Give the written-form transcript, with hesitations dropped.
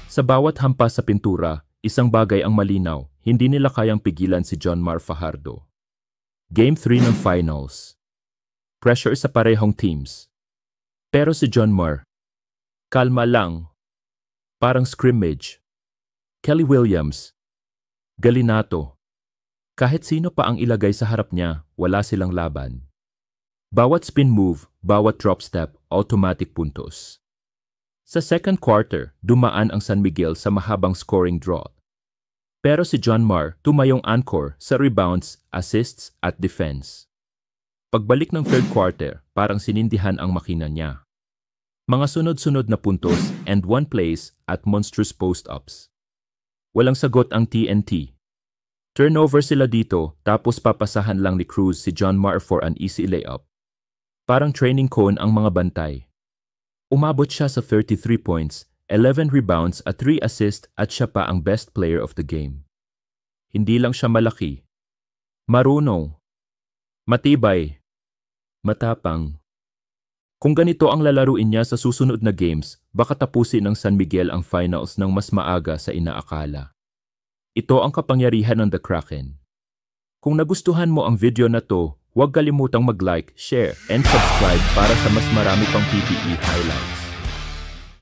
Sa bawat hampas sa pintura, isang bagay ang malinaw, hindi nila kayang pigilan si Jonmar Fajardo. Game 3 ng finals. Pressure sa parehong teams. Pero si Jonmar, kalma lang. Parang scrimmage. Kelly Williams, Galinato. Kahit sino pa ang ilagay sa harap niya, wala silang laban. Bawat spin move, bawat drop step, automatic puntos. Sa second quarter, dumaan ang San Miguel sa mahabang scoring draw. Pero si Jonmar tumayong anchor sa rebounds, assists at defense. Pagbalik ng third quarter, parang sinindihan ang makina niya. Mga sunod-sunod na puntos and one plays at monstrous post-ups. Walang sagot ang TNT. Turnover sila dito tapos papasahan lang ni Cruz si Jonmar for an easy layup. Parang training cone ang mga bantay. Umabot siya sa 33 points, 11 rebounds at 3 assists at siya pa ang best player of the game. Hindi lang siya malaki. Marunong. Matibay. Matapang. Kung ganito ang lalaruin niya sa susunod na games, baka tapusin ng San Miguel ang finals ng mas maaga sa inaakala. Ito ang kapangyarihan ng The Kraken. Kung nagustuhan mo ang video na to, huwag kalimutang mag-like, share, and subscribe para sa mas marami pang PPE highlights.